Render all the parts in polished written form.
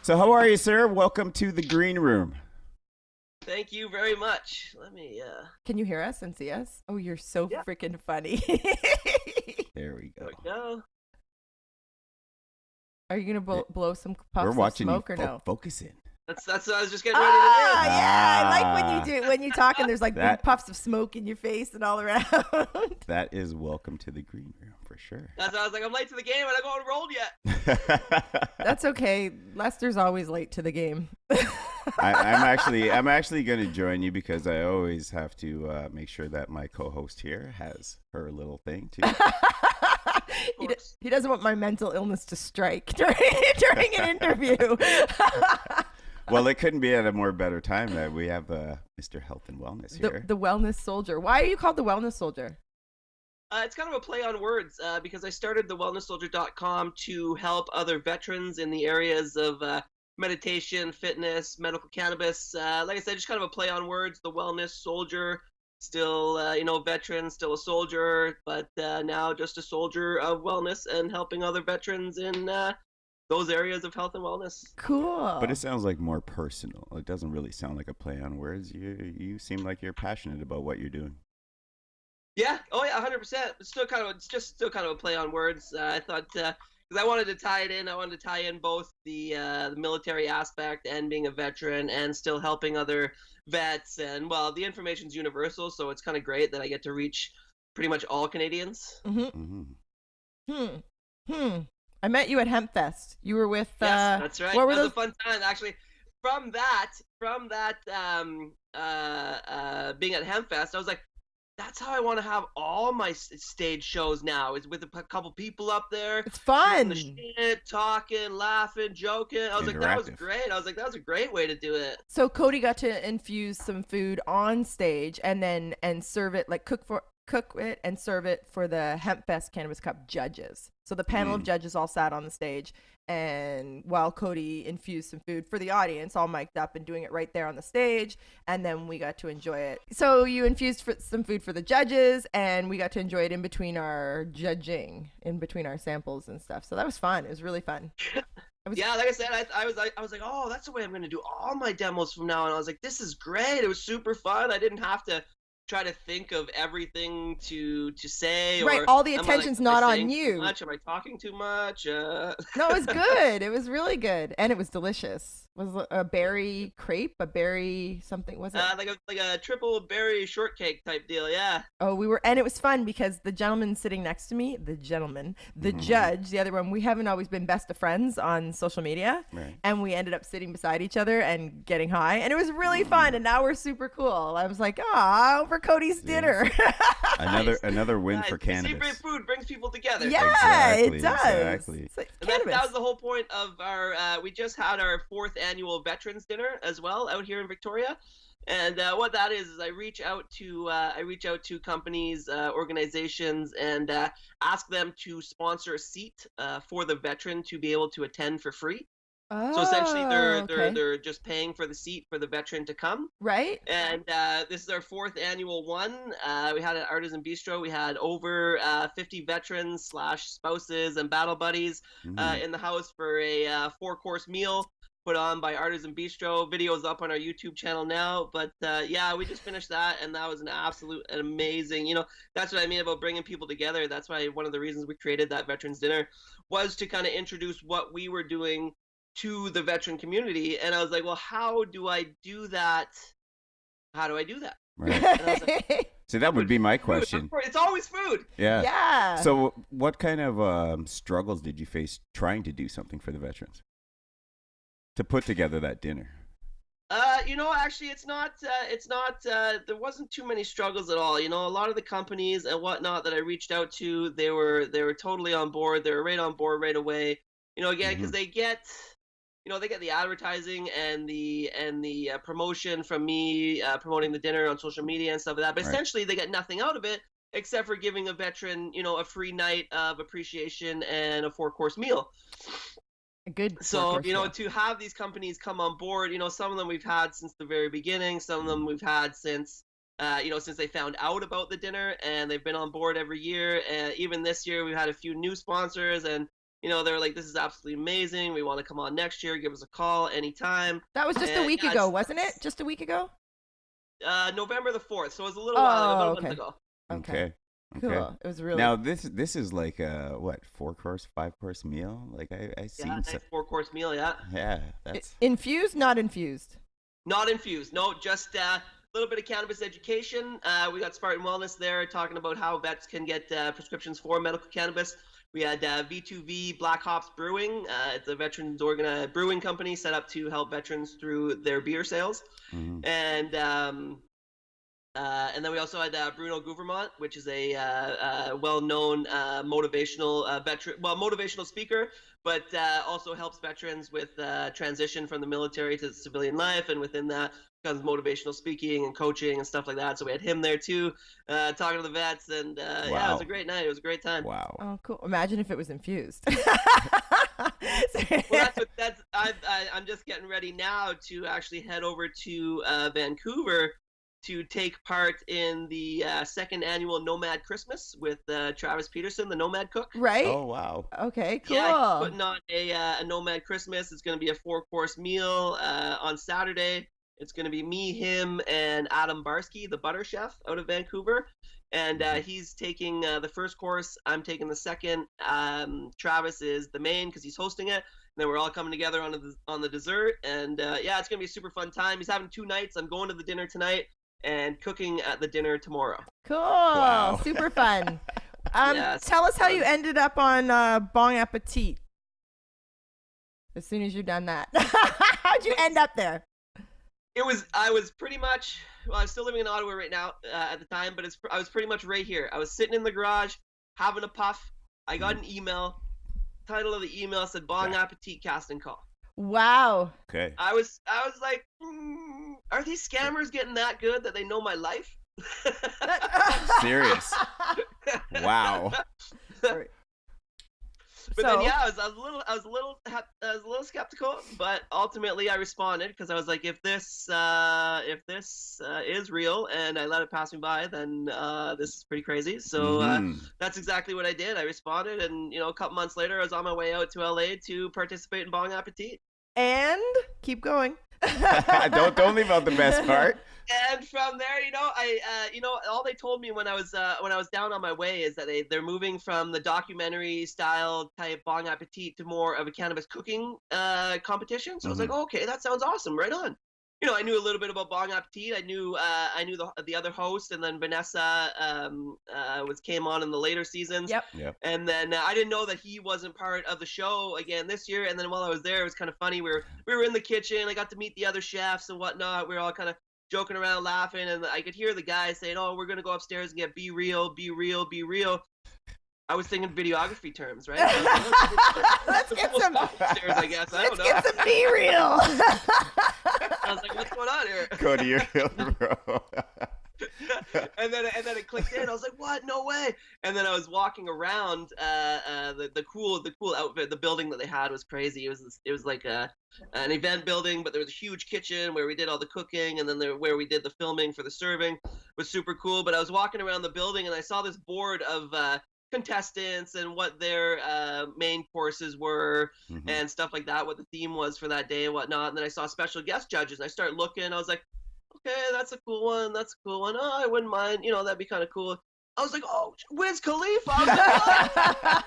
So how are you, sir? Welcome to the green room. Thank you very much. Let me, Can you hear us and see us? Oh, you're so Yeah. freaking funny. There we there go. we go. Are you gonna blow some puffs We're of watching you smoke or no? focus in. That's what I was just getting ready to do. Yeah, I like when you do when you talk and there's like That- big puffs of smoke in your face and all around. That is welcome to the green room for sure. That's why I was like, I'm late to the game and I haven't rolled yet. That's okay. Lester's always late to the game. I'm actually going to join you because I always have to make sure that my co-host here has her little thing too. He doesn't want my mental illness to strike during an interview. Well, it couldn't be at a more better time that we have Mr. Health and Wellness here. The wellness soldier. Why are you called the wellness soldier? It's kind of a play on words because I started the wellnesssoldier.com to help other veterans in the areas of meditation, fitness, medical cannabis. Like I said, just kind of a play on words. The wellness soldier, still, veteran, still a soldier, but now just a soldier of wellness and helping other veterans in those areas of health and wellness. Cool. But it sounds like more personal. It doesn't really sound like a play on words. You seem like you're passionate about what you're doing. Yeah. Oh yeah, 100%. It's still kind of a play on words. I thought because I wanted to tie it in. I wanted to tie in both the military aspect and being a veteran and still helping other vets. And well, the information's universal, so it's kind of great that I get to reach pretty much all Canadians. I met you at Hempfest. You were with. Yes, that's right. What were that was those? a fun time actually. From that, being at Hempfest, I was like, that's how I want to have all my stage shows now. Is with a couple people up there. It's fun. Shooting the shit, talking, laughing, joking. I was like, that was great. I was like, that was a great way to do it. So Cody got to infuse some food on stage and serve it, like cook it and serve it for the Hempfest Cannabis Cup judges. So the panel of judges all sat on the stage, and while Cody infused some food for the audience, all mic'd up and doing it right there on the stage, and then we got to enjoy it. So you infused some food for the judges, and we got to enjoy it in between our judging, in between our samples and stuff. So that was fun. It was really fun. Yeah, like I said, I was like, oh, that's the way I'm going to do all my demos from now on. I was like, this is great. It was super fun. I didn't have to try to think of everything to say. Right, all the attention's not on you. Much? Am I talking too much? No, it was good. It was really good, and it was delicious. Was it a berry crepe, a berry something? Was it like a triple berry shortcake type deal? Yeah. Oh, and it was fun because the gentleman sitting next to me, the judge, the other one, we haven't always been best of friends on social media, Right. and we ended up sitting beside each other and getting high, and it was really fun. And now we're super cool. I was like, over Cody's dinner. Another win Nice. for cannabis. Secret food brings people together. Yeah, Exactly, it does. exactly. It's like And that cannabis. was the whole point of our. We just had our 4th annual Veterans Dinner as well out here in Victoria, and what that is I reach out to companies, organizations, and ask them to sponsor a seat for the veteran to be able to attend for free. So essentially, they're just paying for the seat for the veteran to come. Right. And this is our 4th annual one. We had at Artisan Bistro. We had over 50 veterans / spouses and battle buddies in the house for a 4-course meal put on by Artisan Bistro. Videos up on our YouTube channel now. But yeah, we just finished that, and that was an amazing. That's what I mean about bringing people together. That's why one of the reasons we created that Veterans Dinner was to kind of introduce what we were doing to the veteran community. And I was like, well, how do I do that? Right. So that would be my question. It's always food. Yeah. Yeah. So what kind of struggles did you face trying to do something for the veterans? To put together that dinner? Actually it's not, there wasn't too many struggles at all. A lot of the companies and whatnot that I reached out to, they were totally on board. They were right on board right away. Again, because they get the advertising and the promotion from me promoting the dinner on social media and stuff like that. But essentially, they get nothing out of it except for giving a veteran, a free night of appreciation and a 4-course meal. A good. So, to have these companies come on board, some of them we've had since the very beginning. Some of them we've had since, since they found out about the dinner, and they've been on board every year. And even this year, we've had a few new sponsors, and they were like, this is absolutely amazing. We want to come on next year. Give us a call anytime. That was just a week ago, wasn't it? Just a week ago? November the 4th. So it was a little while ago, about a month ago. Okay. Cool. It was really now this is like a what 4-course, 5-course meal? Like I seen nice 4-course meal. Yeah, that's infused, not infused. Not infused. No, just a little bit of cannabis education. We got Spartan Wellness there talking about how vets can get prescriptions for medical cannabis. We had V2V Black Hops Brewing. It's a veterans brewing company set up to help veterans through their beer sales. And then we also had Bruno Gouvernement, which is a well-known motivational speaker, but also helps veterans with transition from the military to civilian life, and within that comes motivational speaking and coaching and stuff like that. So we had him there too, talking to the vets, and yeah, it was a great night. It was a great time. Wow. Oh, cool. Imagine if it was infused. Well, I'm just getting ready now to actually head over to Vancouver to take part in the second annual Nomad Christmas with Travis Peterson, the Nomad Cook. Right. Oh, wow. Okay, cool. Yeah, putting on a Nomad Christmas. It's going to be a 4-course meal on Saturday. It's going to be me, him, and Adam Barsky, the butter chef out of Vancouver. And he's taking the first course. I'm taking the second. Travis is the main because he's hosting it. And then we're all coming together on the dessert. And yeah, it's going to be a super fun time. He's having 2 nights. I'm going to the dinner tonight and cooking at the dinner tomorrow. Cool. Wow. Super fun. Yeah, tell us how you ended up on Bon Appetit. As soon as you're done that. How'd you end up there? I was pretty much, well, I was still living in Ottawa right now at the time, but I was pretty much right here. I was sitting in the garage having a puff. I got an email. Title of the email said Bon Appetit casting call. Wow. Okay. I was like, are these scammers getting that good that they know my life? Serious. Wow. But then yeah, I was a little skeptical, but ultimately I responded because I was like, if this is real and I let it pass me by, then this is pretty crazy. So that's exactly what I did. I responded, and a couple months later, I was on my way out to LA to participate in Bon Appetit. And keep going. don't leave out the best part. And from there, all they told me when I was down on my way is that they're moving from the documentary style type Bon Appetit to more of a cannabis cooking competition. So I was like, okay, that sounds awesome. Right on. I knew a little bit about Bon Appetit. I knew the other host, and then Vanessa came on in the later seasons. Yep. And then I didn't know that he wasn't part of the show again this year. And then while I was there, it was kind of funny. We were in the kitchen. I got to meet the other chefs and whatnot. We were all kind of joking around, laughing, and I could hear the guys saying, "Oh, we're gonna go upstairs and get Be Real, Be Real, Be Real." I was thinking videography terms, right? Let's get some upstairs, I guess. I don't know. Let's get some Be Real. I was like, "What's going on here?" Cody, you're killer, bro. and then it clicked in. I was like, "What? No way!" And then I was walking around the cool outfit. The building that they had was crazy. It was like an event building, but there was a huge kitchen where we did all the cooking, and then where we did the filming for the serving was super cool. But I was walking around the building, and I saw this board of contestants and what their main courses were and stuff like that, what the theme was for that day and whatnot. And then I saw special guest judges, and I started looking. I was like, okay, that's a cool one. Oh, I wouldn't mind. That would be kind of cool. I was like, oh, Wiz Khalifa. I was like, oh,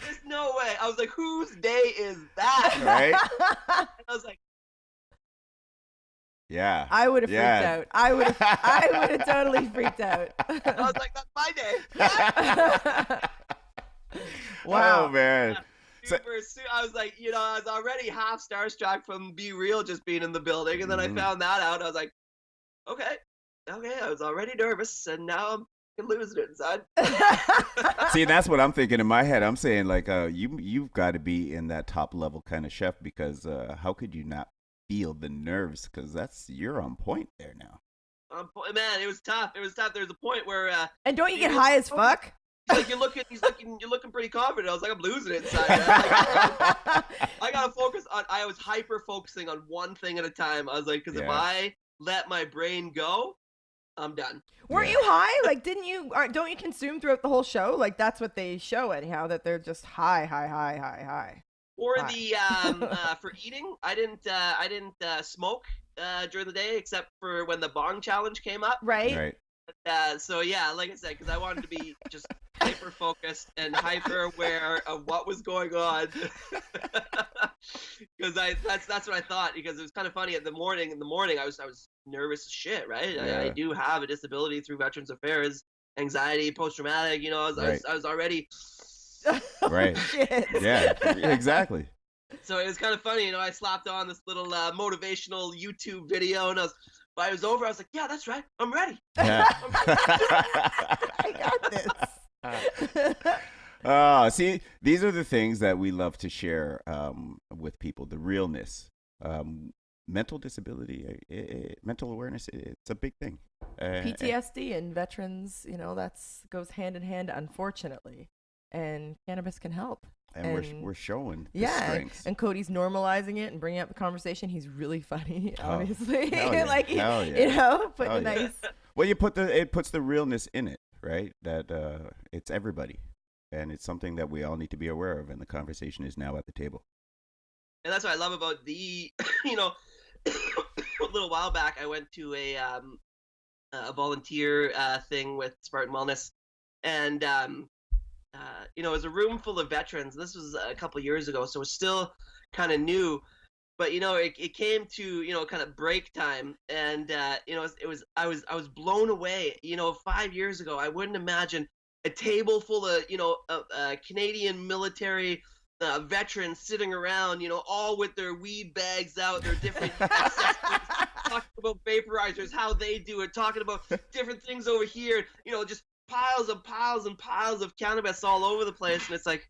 there's no way. I was like, whose day is that? Right? And I was like, yeah. I would have freaked out. I would have totally freaked out. I was like, that's my day. Wow. Oh, man. I was like, I was already half starstruck from Be Real just being in the building, and then I found that out. I was like, okay, I was already nervous, and now I'm losing it inside. See, that's what I'm thinking in my head. I'm saying, like, you've got to be in that top level kind of chef, because how could you not feel the nerves? Because you're on point there now. Man, it was tough. There's a point where and don't you get high as fuck? Like you're looking pretty confident. I was like, I'm losing it inside. I gotta focus on. I was hyper focusing on one thing at a time. I was like, because if I let my brain go, I'm done. Weren't you high? Like, don't you consume throughout the whole show? Like, that's what they show anyhow, that they're just high. For the for eating, I didn't smoke during the day except for when the bong challenge came up. Right. So yeah, like I said, because I wanted to be just hyper focused and hyper aware of what was going on. Because that's what I thought. Because it was kind of funny in the morning. I was nervous as shit. Right. Yeah. I do have a disability through Veterans Affairs, anxiety, post traumatic. You know, I was already. Right. Shit. Yeah. Exactly. So it was kind of funny, you know. I slapped on this little motivational YouTube video, and when I was over, I was like, "Yeah, that's right. I'm ready. Yeah. I got this." See, these are the things that we love to share with people. The realness, mental disability, mental awareness. It's a big thing. PTSD and veterans, you know, that's goes hand in hand, unfortunately. And cannabis can help. And we're showing the strengths. And Cody's normalizing it and bringing up the conversation. He's really funny, obviously. Yeah. Like, you know, putting a nice. Well, it puts the realness in it, right? That it's everybody, and it's something that we all need to be aware of. And the conversation is now at the table. And that's what I love about the, you know, a little while back I went to a volunteer thing with Spartan Wellness, and you know, it was a room full of veterans. This was a couple years ago, so it was still kind of new. But you know, it came to, you know, kind of break time, and you know, I was blown away. You know, 5 years ago, I wouldn't imagine a table full of, you know, Canadian military veterans sitting around, you know, all with their weed bags out, their different accessories, talking about vaporizers, how they do it, talking about different things over here, you know, just piles and piles and piles of cannabis all over the place. And it's like,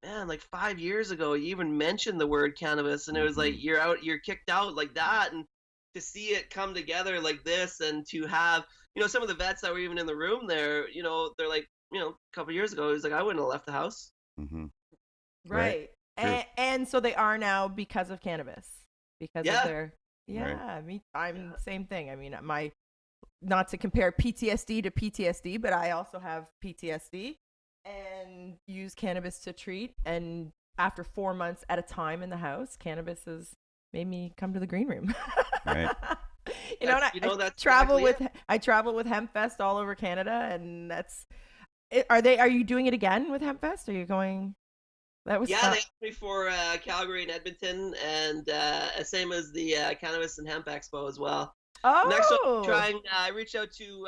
man, like 5 years ago you even mentioned the word cannabis, and it was like you're kicked out like that. And to see it come together like this, and to have, you know, some of the vets that were even in the room there, you know, they're like, you know, a couple years ago it was like, I wouldn't have left the house. Right. And so they are now because of cannabis, because of their I'm same thing. I mean, not to compare PTSD to PTSD, but I also have PTSD and use cannabis to treat. And after 4 months at a time in the house, cannabis has made me come to the green room. Right. You know, I travel with HempFest all over Canada, and that's. Are you doing it again with HempFest? Are you going? That was they asked me for Calgary and Edmonton, and same as the Cannabis and Hemp Expo as well. Oh. Next one, I reached out to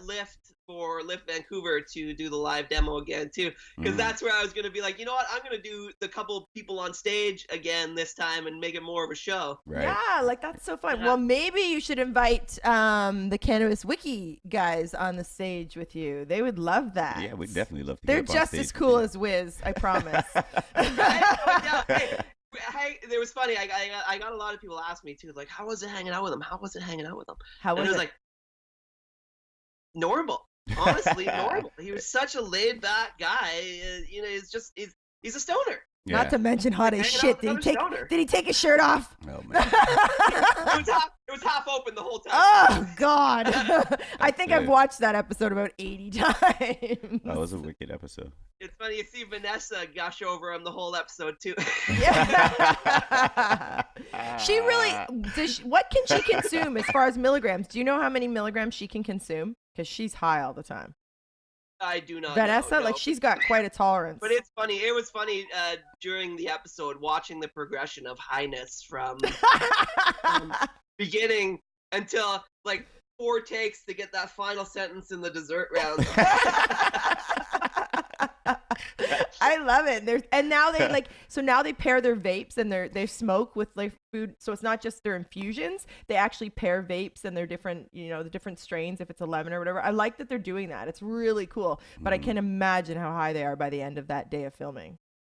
Lyft Vancouver to do the live demo again too, because that's where I was gonna be like, you know what, I'm gonna do the couple people on stage again this time and make it more of a show. Right. Yeah, like that's so fun. Well, maybe you should invite the Cannabis Wiki guys on the stage with you. They would love that. Yeah, we'd definitely love to. They're get up on just stage as cool as Wiz, I promise. Hey, it was funny. I got a lot of people ask me too, like, how was it hanging out with him? How was it hanging out with him? How was it? Like normal. Honestly, normal. He was such a laid back guy. You know, he's a stoner. Yeah. Not to mention hot as shit. Did he take his shirt off? Oh man. It was half open the whole time. Oh God. I think I've watched that episode about 80 times. That was a wicked episode. It's funny, you see Vanessa gush over him the whole episode too. Yeah. She really what can she consume as far as milligrams? Do you know how many milligrams she can consume? Because she's high all the time. I do not Vanessa, know, no. like she's got quite a tolerance. But it's funny. It was funny during the episode watching the progression of highness from beginning until like 4 takes to get that final sentence in the dessert round. I love it. Now they pair their vapes and they smoke with like food. So it's not just their infusions. They actually pair vapes and their different, you know, the different strains, if it's a lemon or whatever. I like that they're doing that. It's really cool. But I can imagine how high they are by the end of that day of filming.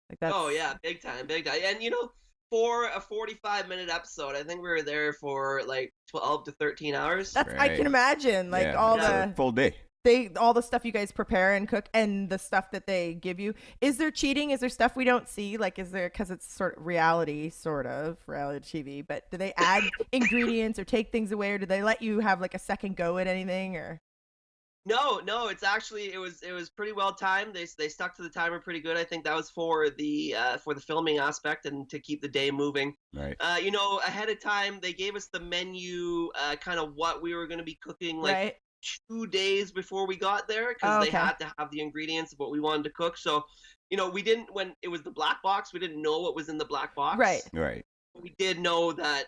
Like that's... Oh yeah, big time. And you know, for a 45-minute episode, I think we were there for like 12 to 13 hours. That's right. I can imagine like all the full day. all the stuff you guys prepare and cook and the stuff that they give you, is there cheating? Is there stuff we don't see? Like, is there, because it's sort of reality TV, but do they add ingredients or take things away, or do they let you have like a second go at anything? Or No, it's actually it was pretty well timed. They stuck to the timer pretty good. I think that was for the filming aspect and to keep the day moving. Right. Ahead of time they gave us the menu, kind of what we were going to be cooking, like right? 2 days before we got there, because they had to have the ingredients of what we wanted to cook. So, we didn't, when it was the black box, we didn't know what was in the black box. Right. We did know that,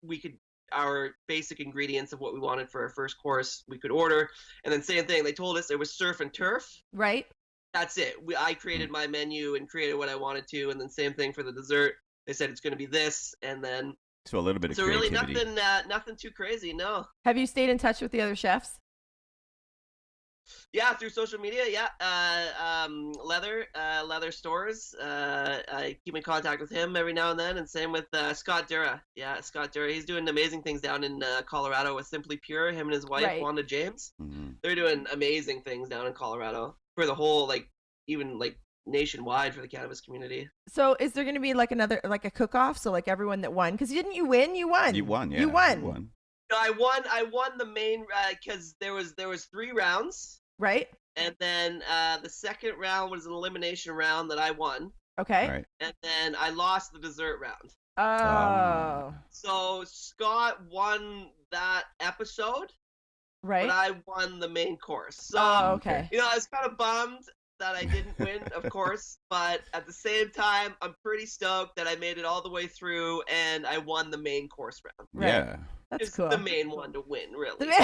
we could, our basic ingredients of what we wanted for our first course we could order, and then same thing, they told us it was surf and turf. Right. That's it. I created my menu and created what I wanted to, and then same thing for the dessert. They said it's going to be this, and then so a little bit of really creativity. nothing too crazy. No. Have you stayed in touch with the other chefs? Yeah, through social media. Yeah, leather stores. I keep in contact with him every now and then, and same with Scott Dura. Yeah, Scott Dura. He's doing amazing things down in Colorado with Simply Pure. Him and his wife Wanda James. Mm-hmm. They're doing amazing things down in Colorado for the whole, even nationwide for the cannabis community. So is there going to be like a cook-off? So like everyone that won, because didn't you win? You won. You won. Yeah. You won. No, I won the main, because there was 3 rounds. Right. And then the second round was an elimination round that I won. Okay. Right. And then I lost the dessert round. Oh. So Scott won that episode. Right. But I won the main course. So, okay. I was kind of bummed that I didn't win, of course. But at the same time, I'm pretty stoked that I made it all the way through and I won the main course round. Right. Yeah. That's it's cool. the main one to win, really. Really?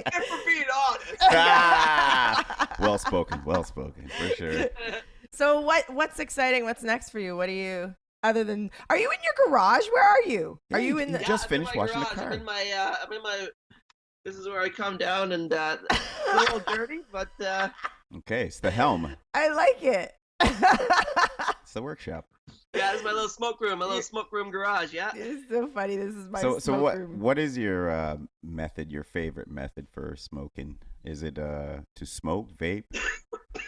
If we're being honest. Well spoken, for sure. So what's exciting? What's next for you? What do you, other than, are you in your garage? Where are you? Are you in the? Just I'm finished in my washing the garage. car. I'm in my. This is where I come down and a little dirty, but. Okay, it's the helm. I like it. It's the workshop. Yeah, this is my little smoke room, garage. Yeah. It's so funny. This is my so smoke room. what is your method? Your favorite method for smoking? Is it to smoke, vape?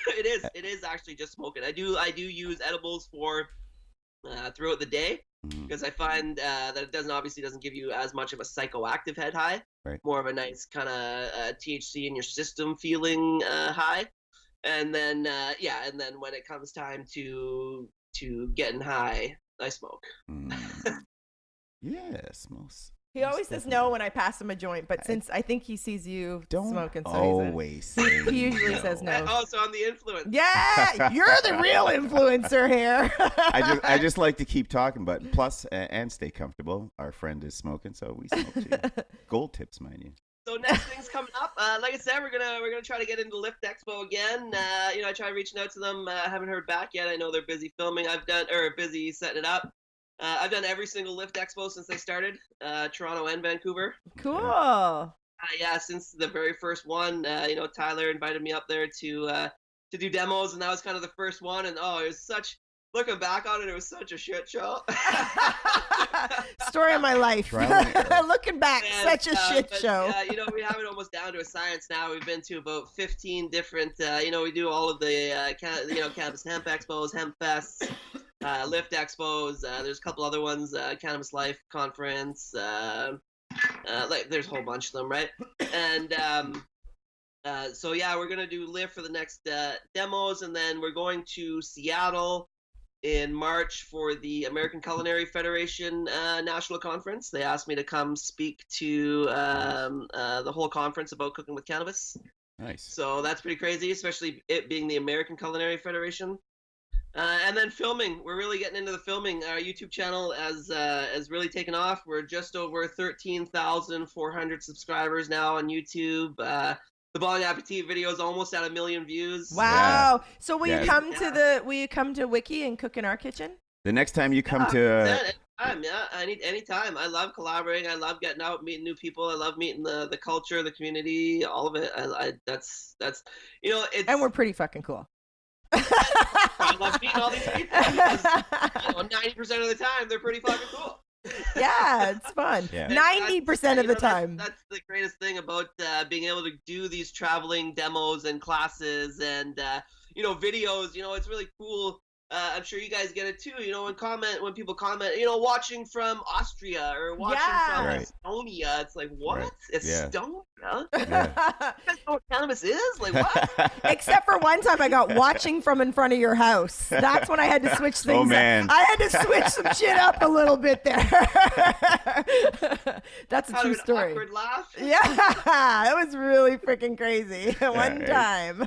It is actually just smoking. I do use edibles for throughout the day, because I find that it doesn't give you as much of a psychoactive head high. Right. More of a nice kind of THC in your system feeling high. And then when it comes time to getting high, I smoke. Yes, most. He always says no when I pass him a joint, but since I think he sees you smoking, so always say he usually no. says no. Oh, so I'm the influencer. Yeah, you're the real influencer here. I just like to keep talking, but plus and stay comfortable. Our friend is smoking, so we smoke too. Gold tips, mind you. So next thing's coming up. Like I said, we're gonna try to get into Lift Expo again. I tried reaching out to them. I haven't heard back yet. I know they're busy filming. Busy setting it up. I've done every single Lift Expo since they started, Toronto and Vancouver. Cool. Yeah, since the very first one, Tyler invited me up there to do demos, and that was kind of the first one. And it was such. Looking back on it, it was such a shit show. Story of my life. Looking back, such a shit show. We have it almost down to a science now. We've been to about 15 different, we do all of the, Cannabis Hemp Expos, Hemp Fests, Lift Expos. There's a couple other ones, Cannabis Life Conference. There's a whole bunch of them, right? And we're going to do Lift for the next demos, and then we're going to Seattle in March for the American Culinary Federation National Conference. They asked me to come speak to the whole conference about cooking with cannabis. Nice. So that's pretty crazy, especially it being the American Culinary Federation. And then filming. We're really getting into the filming. Our YouTube channel has really taken off. We're just over 13,400 subscribers now on YouTube. The Bon Appetit video is almost at 1 million views. Wow! Yeah. So will you come to Wiki and cook in our kitchen? The next time you come to, anytime. I love collaborating. I love getting out, meeting new people. I love meeting the culture, the community, all of it. That's it's. And we're pretty fucking cool. I love meeting all these people. 90% of the time, they're pretty fucking cool. Yeah, it's fun. Yeah. 90% of the time. That's the greatest thing about being able to do these traveling demos and classes and videos. It's really cool. I'm sure you guys get it too. When people comment, watching from Austria or watching from Right. Estonia. It's like, what? Right. Yeah. Estonia? Yeah. You guys know what cannabis is? Like, what? Except for one time I got watching from in front of your house. That's when I had to switch things Oh, man. up. I had to switch some shit up a little bit there. That's a Kind true of an story. awkward laugh. Yeah, it was really freaking crazy one right. time.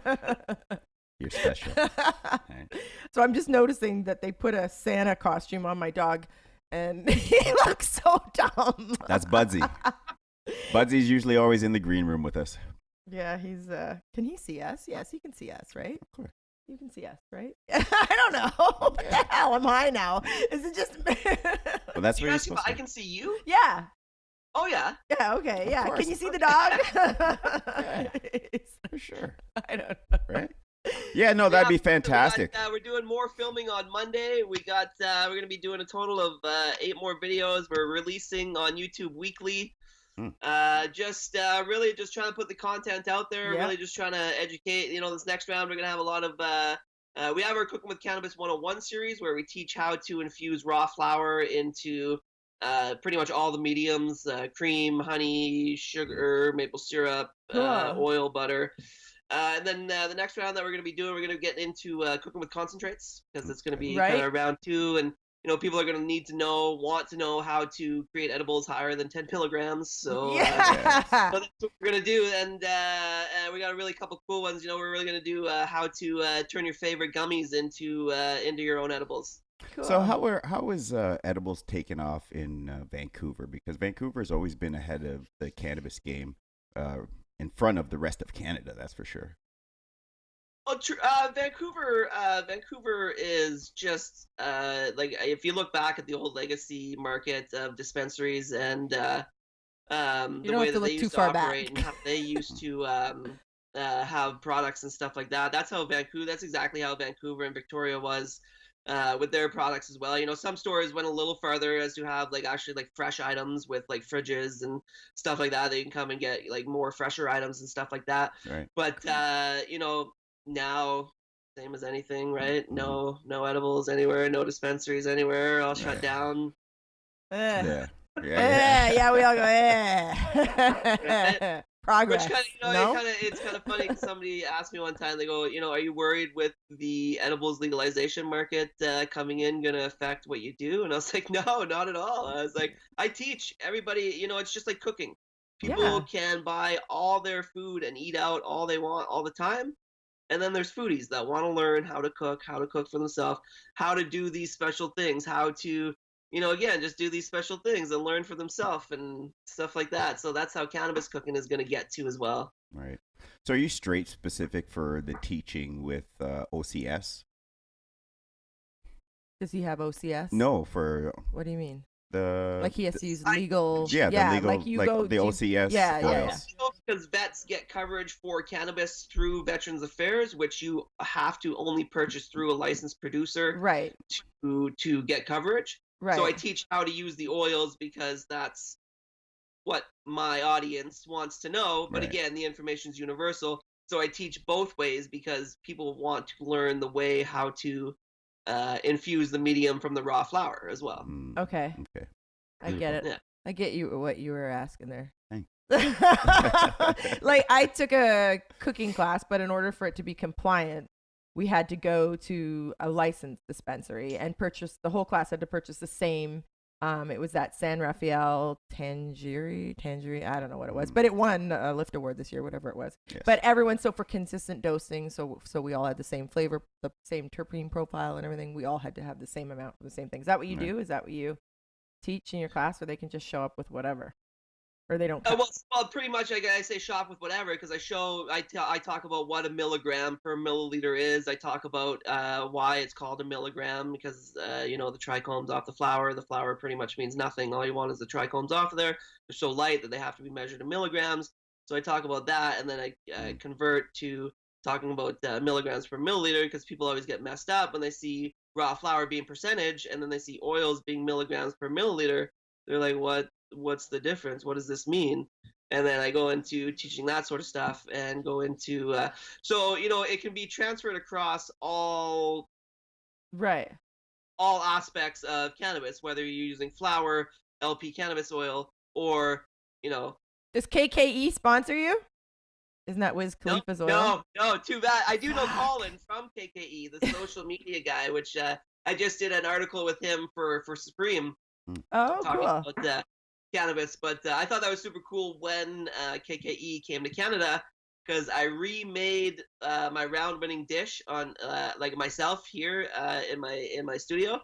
You're special. Right. So I'm just noticing that they put a Santa costume on my dog, and he looks so dumb. That's Budsy. Budsy's usually always in the green room with us. Yeah, he's. Can he see us? Yes, he can see us, right? Of course. You can see us, right? I don't know. What the hell am I now? Is it just? Well, that's You where you're guys see if supposed I to. can see you? Yeah. Oh, yeah. Yeah. Okay. Yeah. course. Can you see the dog? For sure. I don't know. Right? Yeah, no, that'd be So fantastic. we're doing more filming on Monday. We're going to be doing a total of 8 more videos. We're releasing on YouTube weekly. Really just trying to put the content out there. Yeah. Really just trying to educate. This next round we're going to have a lot of. We have our Cooking with Cannabis 101 series where we teach how to infuse raw flower into pretty much all the mediums: cream, honey, sugar, maple syrup, Cool. oil, butter. And then the next round that we're going to be doing, we're going to get into cooking with concentrates because it's going to be kind of round 2. And, people are going to want to know how to create edibles higher than 10 milligrams. So, so that's what we're going to do. And we got a really couple cool ones. We're really going to do how to turn your favorite gummies into your own edibles. Cool. So how is edibles taken off in Vancouver? Because Vancouver's always been ahead of the cannabis game. In front of the rest of Canada, that's for sure. Oh, Vancouver is just like if you look back at the old legacy market of dispensaries and the way that they used to operate and how they used to have products and stuff like that. That's exactly how Vancouver and Victoria was with their products as well. Some stores went a little farther as to have actually fresh items with fridges and stuff like that. They can come and get more fresher items and stuff like that. Right. But now same as anything, right? No edibles anywhere, no dispensaries anywhere, all shut down. Yeah. Yeah, we all go, Progress. Which it's kind of funny because somebody asked me one time, they go, are you worried with the edibles legalization market coming in going to affect what you do? And I was like, no, not at all. I was like, I teach everybody, it's just like cooking. People can buy all their food and eat out all they want all the time. And then there's foodies that want to learn how to cook for themselves, how to do these special things, how to again, just do these special things and learn for themselves and stuff like that. So that's how cannabis cooking is going to get to as well. Right. So are you straight specific for the teaching with OCS? Does he have OCS? No, for What do you mean? the He has to use legal. the legal, like you go the to, OCS oils. Because vets get coverage for cannabis through Veterans Affairs, which you have to only purchase through a licensed producer Right. to get coverage. Right. So I teach how to use the oils because that's what my audience wants to know. But again, the information is universal. So I teach both ways because people want to learn the way how to infuse the medium from the raw flower as well. Okay. Okay. I get it. Yeah. I get what you were asking there. Thanks. I took a cooking class, but in order for it to be compliant, we had to go to a licensed dispensary and purchase the whole class had to purchase the same. It was at San Rafael Tangery. I don't know what it was, but it won a Lift Award this year, whatever it was. Yes. But for consistent dosing, so we all had the same flavor, the same terpene profile and everything. We all had to have the same amount for the same thing. Is that what you do? Is that what you teach in your class, or they can just show up with whatever? Or they don't. Well, pretty much I say shop with whatever because I talk about what a milligram per milliliter is. I talk about why it's called a milligram because the trichomes off the flower. The flower pretty much means nothing. All you want is the trichomes off of there. They're so light that they have to be measured in milligrams. So I talk about that, and then I convert to talking about milligrams per milliliter because people always get messed up when they see raw flower being percentage and then they see oils being milligrams per milliliter. They're like, what's the difference? What does this mean? And then I go into teaching that sort of stuff and go into so it can be transferred across all Right. aspects of cannabis, whether you're using flower, LP cannabis oil, or Does KKE sponsor you? Isn't that Wiz Khalifa's oil? No, too bad. I do know Colin from KKE, the social media guy, which I just did an article with him for Supreme. Oh, talking cool. about cannabis, but I thought that was super cool when KKE came to Canada, because I remade my round-winning dish on like myself here in my studio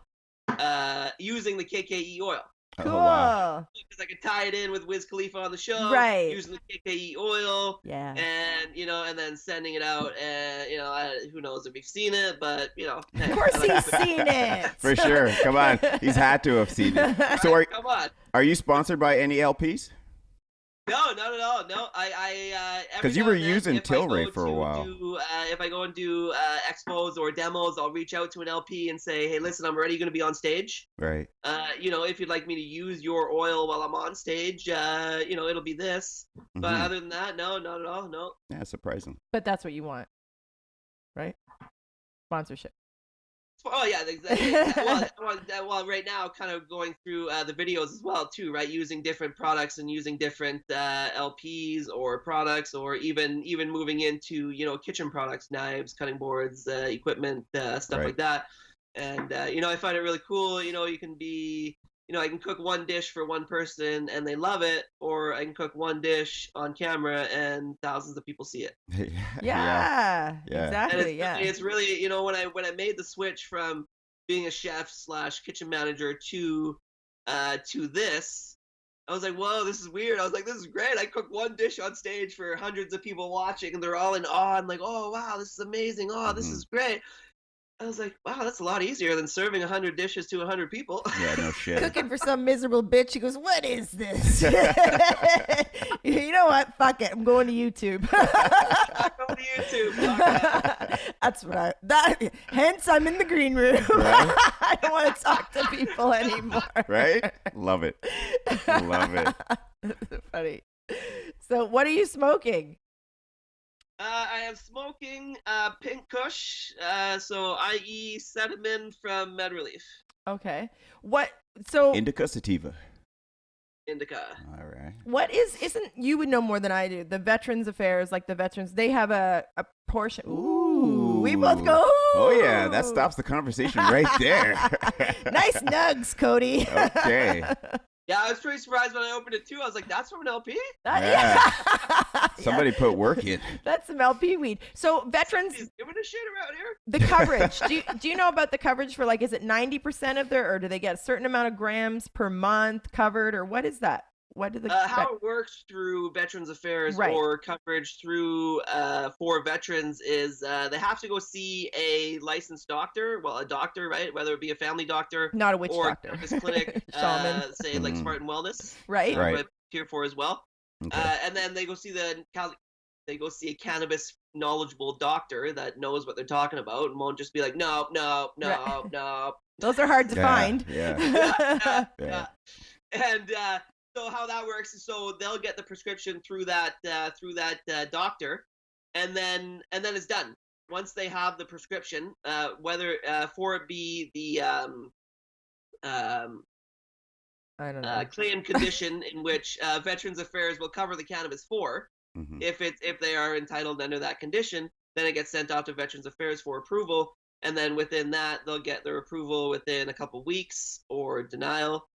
using the KKE oil. Cool. Oh, wow. Because I could tie it in with Wiz Khalifa on the show, Right. using the KKE oil, Yeah. and and then sending it out, and who knows if you've seen it, but Of course he's seen it. For sure. Come on. He's had to have seen it. So come on. are you sponsored by any LPs? No, not at all. No, I Because you were using Tilray for a while. If I go and do expos or demos, I'll reach out to an LP and say, "Hey, listen, I'm already going to be on stage. Right. If you'd like me to use your oil while I'm on stage, it'll be this. But other than that, no, not at all. No." Yeah, surprising. But that's what you want, right? Sponsorship. Oh yeah, exactly. Well, right now, kind of going through the videos as well too, right? Using different products and using different LPs or products, or even moving into kitchen products, knives, cutting boards, equipment, stuff Right. like that. And I find it really cool. You can be I can cook one dish for one person and they love it, or I can cook one dish on camera and thousands of people see it. Yeah. Yeah. Exactly. And it's really, when I made the switch from being a chef / kitchen manager to this, I was like, whoa, this is weird. I was like, this is great. I cook one dish on stage for hundreds of people watching, and they're all in awe. I'm like, oh wow, this is amazing. Oh, this is great. I was like, wow, that's a lot easier than serving 100 dishes to 100 people. Yeah, no shit. Cooking for some miserable bitch. She goes, "What is this?" You know what? Fuck it. I'm going to YouTube. I'm going to YouTube. Fuck. That's what hence I'm in the green room. Right? I don't want to talk to people anymore. Right? Love it. Love it. That's funny. So what are you smoking? I am smoking Pink Kush, so i.e. Sediment from Med Relief. Okay. What? So Indica sativa. Indica. All right. what isn't, you would know more than I do, the Veterans Affairs, like the veterans, they have a portion. Ooh, we both go. Oh yeah, that stops the conversation right there. Nice nugs, Cody. Okay. Yeah, I was pretty surprised when I opened it too. I was like, that's from an LP? Yeah. Yeah. Somebody put work in. That's some LP weed. So veterans, He's giving a shit around here. the coverage. Do you know about the coverage for, like, is it 90% of their, or do they get a certain amount of grams per month covered, or what is that? What do the How it works through Veterans Affairs Right. or coverage through for veterans is they have to go see a licensed doctor, well, a doctor, right? Whether it be a family doctor not a witch or doctor. a cannabis clinic, Shaman. say like Spartan Wellness, Right? Right. what I'm here for as well. Okay. And then they go see a cannabis knowledgeable doctor that knows what they're talking about and won't just be like, no. Those are hard to find. Yeah. Yeah. And so how that works is, so they'll get the prescription through that doctor, and then it's done. Once they have the prescription, whether for it be the I don't know. claim condition in which Veterans Affairs will cover the cannabis for, Mhm. if they are entitled under that condition, then it gets sent off to Veterans Affairs for approval, and then within that they'll get their approval within a couple weeks or denial,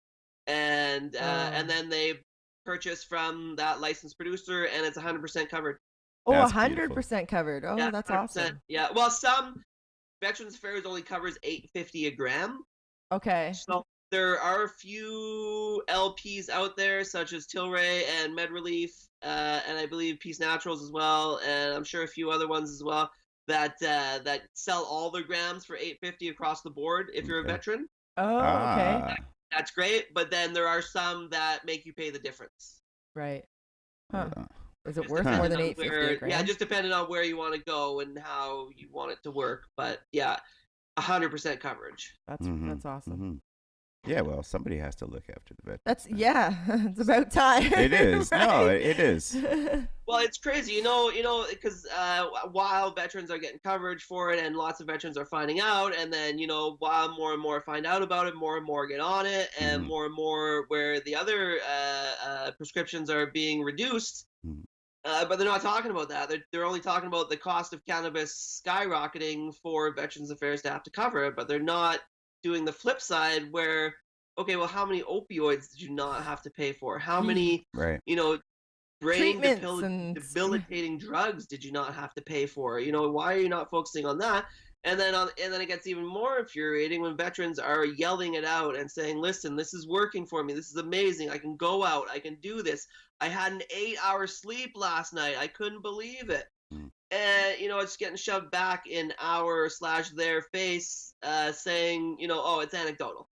and then they purchase from that licensed producer, and it's 100% covered. Oh, That's 100% covered. Oh, Yeah, that's 100%. awesome. Yeah, well, some Veterans Affairs only covers $8.50 a gram. Okay. So there are a few LPs out there, such as Tilray and Med Relief, and I believe Peace Naturals as well, and I'm sure a few other ones as well, that sell all their grams for $8.50 across the board if you're a Okay. veteran. Oh, okay. Ah, That's great, but then there are some that make you pay the difference. Right. Huh. uh, Is it Just worth more depending than on $8.50 where- a gram? Yeah, just depending on where you want to go and how you want it to work. But yeah, 100% coverage. That's mhm, awesome. mhm. Yeah, well, somebody has to look after the veterans. That's it's about time. It is. Right? No, it is. Well, it's crazy, because while veterans are getting coverage for it, and lots of veterans are finding out, and then while more and more find out about it, more and more get on it, and more where the other prescriptions are being reduced. But they're not talking about that. They're only talking about the cost of cannabis skyrocketing for Veterans Affairs to have to cover it, but they're not doing the flip side where, okay, well, how many opioids did you not have to pay for? How many, Right. brain Treatments and debilitating drugs did you not have to pay for? Why are you not focusing on that? And then it gets even more infuriating when veterans are yelling it out and saying, "Listen, this is working for me. This is amazing. I can go out. I can do this. I had an 8-hour sleep last night. I couldn't believe it." And it's getting shoved back in our/their face, saying, "Oh, it's anecdotal."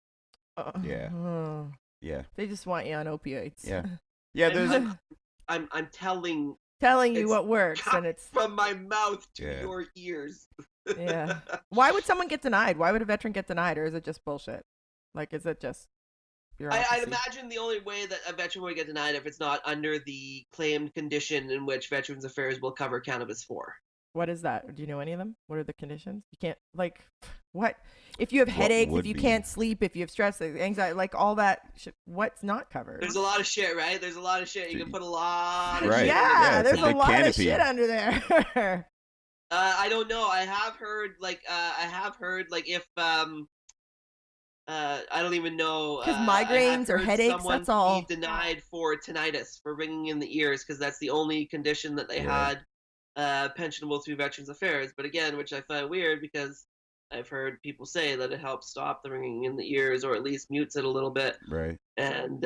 Yeah. Yeah. They just want you on opioids. Yeah. Yeah. There's. I'm telling you what works, and it's from my mouth to your ears. Yeah. Why would someone get denied? Why would a veteran get denied, or is it just bullshit? Like, is it just bureaucracy? I'd imagine the only way that a veteran would get denied if it's not under the claimed condition in which Veterans Affairs will cover cannabis for. What is that? Do you know any of them? What are the conditions? You can't, like, what? If you have headaches, if you can't sleep, if you have stress, anxiety, like all that, what's not covered? There's a lot of shit, right? There's a lot of shit. You can put a lot of Right. shit. Yeah, it's there's a a big lot of canopy. shit under there. I don't know. I have heard if I don't even know. Because migraines or headaches, that's all. Be denied for tinnitus, for ringing in the ears, because that's the only condition that they had pensionable through Veterans Affairs. But again, which I find weird, because I've heard people say that it helps stop the ringing in the ears, or at least mutes it a little bit. Right. And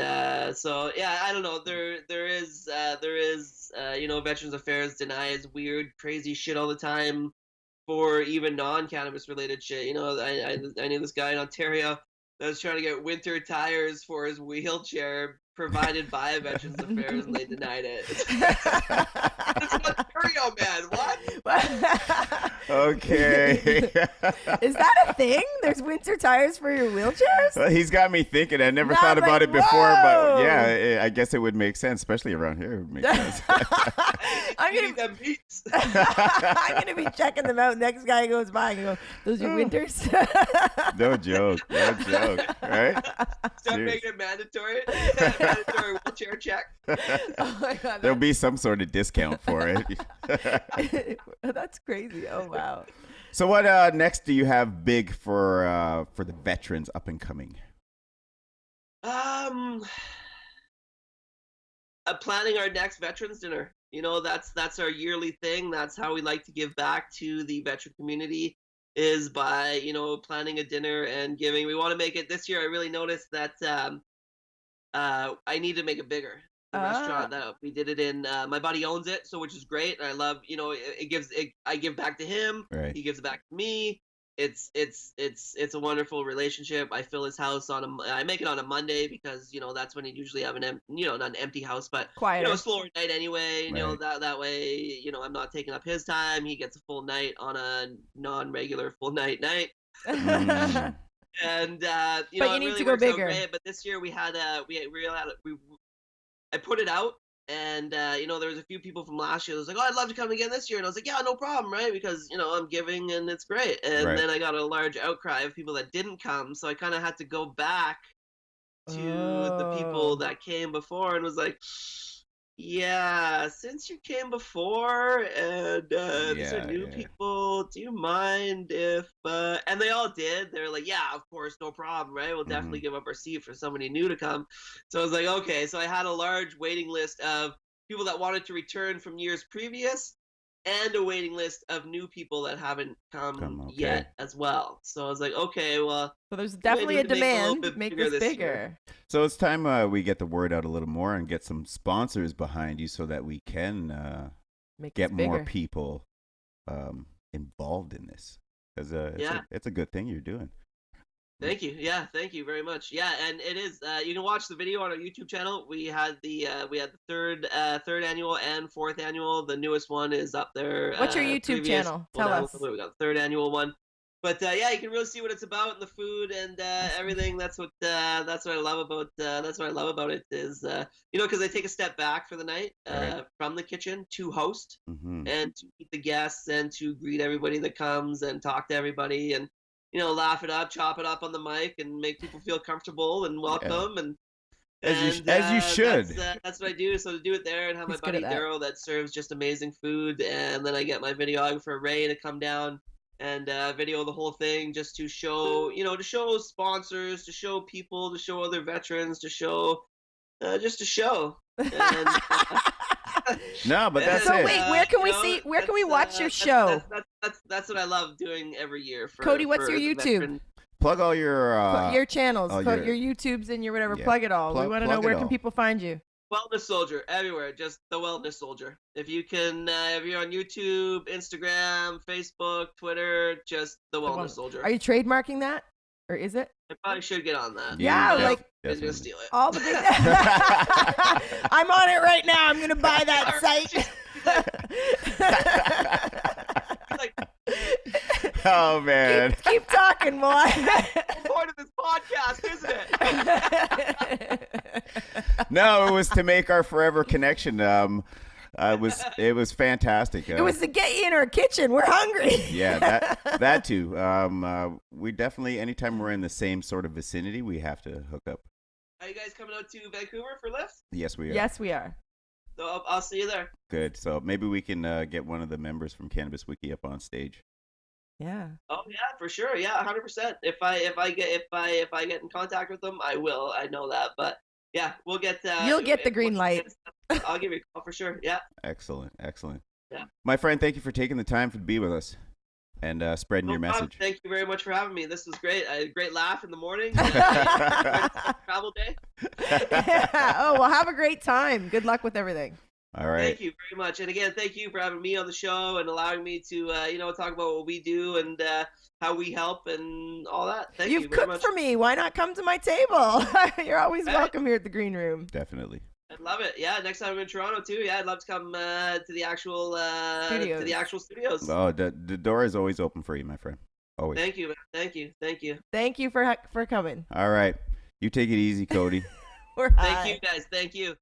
so yeah, I don't know. There is Veterans Affairs denies weird, crazy shit all the time for even non-cannabis related shit. I knew this guy in Ontario that was trying to get winter tires for his wheelchair provided by Veterans Affairs, and they denied it. It's Ontario, man. What? Okay. Is that a thing? There's winter tires for your wheelchairs? Well, he's got me thinking. I never Not thought about like, it before, whoa! but yeah, I guess it would make sense, especially around here. It would make sense. I'm gonna beats. I'm gonna be checking them out. Next guy goes by and go, "Those are winters." No joke. No joke. Right? Start making it mandatory. Mandatory wheelchair check. Oh my god, There'll be some sort of discount for it. that's crazy. Oh wow. So what next do you have big for the veterans up and coming? Planning our next veterans dinner. That's our yearly thing. That's how we like to give back to the veteran community, is by planning a dinner and giving. We want to make it this year. I really noticed that I need to make it bigger. The restaurant that we did it in, my buddy owns it, so which is great. And I love, I give back to him. Right. He gives back to me. It's a wonderful relationship. I fill his house I make it on a Monday, because that's when he'd usually have not an empty house, but Quieter. a slower night anyway. Right. That way, I'm not taking up his time. He gets a full night on a non-regular full night. Mm. And But you it need really to go works out bigger. great. But this year we had I put it out, and there was a few people from last year that was like, "Oh, I'd love to come again this year," and I was like, "Yeah, no problem, right? Because I'm giving, and it's great." And Right. then I got a large outcry of people that didn't come, so I kind of had to go back to the people that came before and was like, "Yeah, since you came before, and these are new people, do you mind if?" And they all did. They were like, "Yeah, of course, no problem, right? We'll definitely give up our seat for somebody new to come." So I was like, "Okay." So I had a large waiting list of people that wanted to return from years previous, and a waiting list of new people that haven't come yet as well. So I was like, "Okay, well." So there's definitely a need to make it a little demand. bit Make bigger this this bigger. year. So it's time we get the word out a little more and get some sponsors behind you, so that we can Make get this more bigger. people involved in this, because it's a good thing you're doing. Thank you. Yeah, thank you very much. Yeah, and it is. You can watch the video on our YouTube channel. We had the third annual and fourth annual. The newest one is up there. What's your YouTube previous. channel? Hold Tell on, us. We got the third annual one. But yeah, you can really see what it's about and the food and everything. That's what I love about it is because I take a step back for the night from the kitchen to host and to meet the guests and to greet everybody that comes and talk to everybody and laugh it up, chop it up on the mic, and make people feel comfortable and welcome and. As you should. That's what I do. So to do it there and have He's my buddy Daryl that serves just amazing food, and then I get my videographer Ray to come down and video the whole thing just to show, to show sponsors, to show people, to show other veterans, to show, just to show. And, no, but that's so it. wait, where can we see? Where can we watch your show? That's what I love doing every year. Cody, what's your YouTube? Plug all your channels, your YouTubes and your whatever. Yeah. Plug it all. We want to know where can people find you. Wellness Soldier everywhere. Just the Wellness Soldier. If you can, if you're on YouTube, Instagram, Facebook, Twitter, just the Wellness Soldier. Are you trademarking that, or is it? I probably should get on that. Yeah, like I'm gonna steal it. All the big. I'm on it right now. I'm gonna buy that site. Oh man! Keep talking, boy. The point of this podcast, isn't it? No, it was to make our forever connection. It was fantastic. It was to get you in our kitchen. We're hungry. Yeah, that too. We definitely, anytime we're in the same sort of vicinity, we have to hook up. Are you guys coming out to Vancouver for lifts? Yes, we are. Yes, we are. So I'll see you there. Good. So maybe we can get one of the members from Cannabis Wiki up on stage. Yeah. Oh yeah, for sure. Yeah, 100%. If I get in contact with them, I will. I know that, but yeah, we'll get. You'll get the green light. I'll give you a call for sure. Yeah. Excellent. Yeah. My friend, thank you for taking the time to be with us and spreading your message. Thank you very much for having me. This was great. I had a great laugh in the morning. Travel day. Oh, well, have a great time. Good luck with everything. All right. Thank you very much. And again, thank you for having me on the show and allowing me to, talk about what we do and how we help and all that. Thank you very much. You've cooked for me. Why not come to my table? You're always welcome here at the Green Room. Definitely. I'd love it. Yeah, next time I'm in Toronto too. Yeah, I'd love to come to the actual studios. Oh, the door is always open for you, my friend. Always. Thank you. Thank you. Thank you for coming. All right. You take it easy, Cody. Thank you guys. Thank you.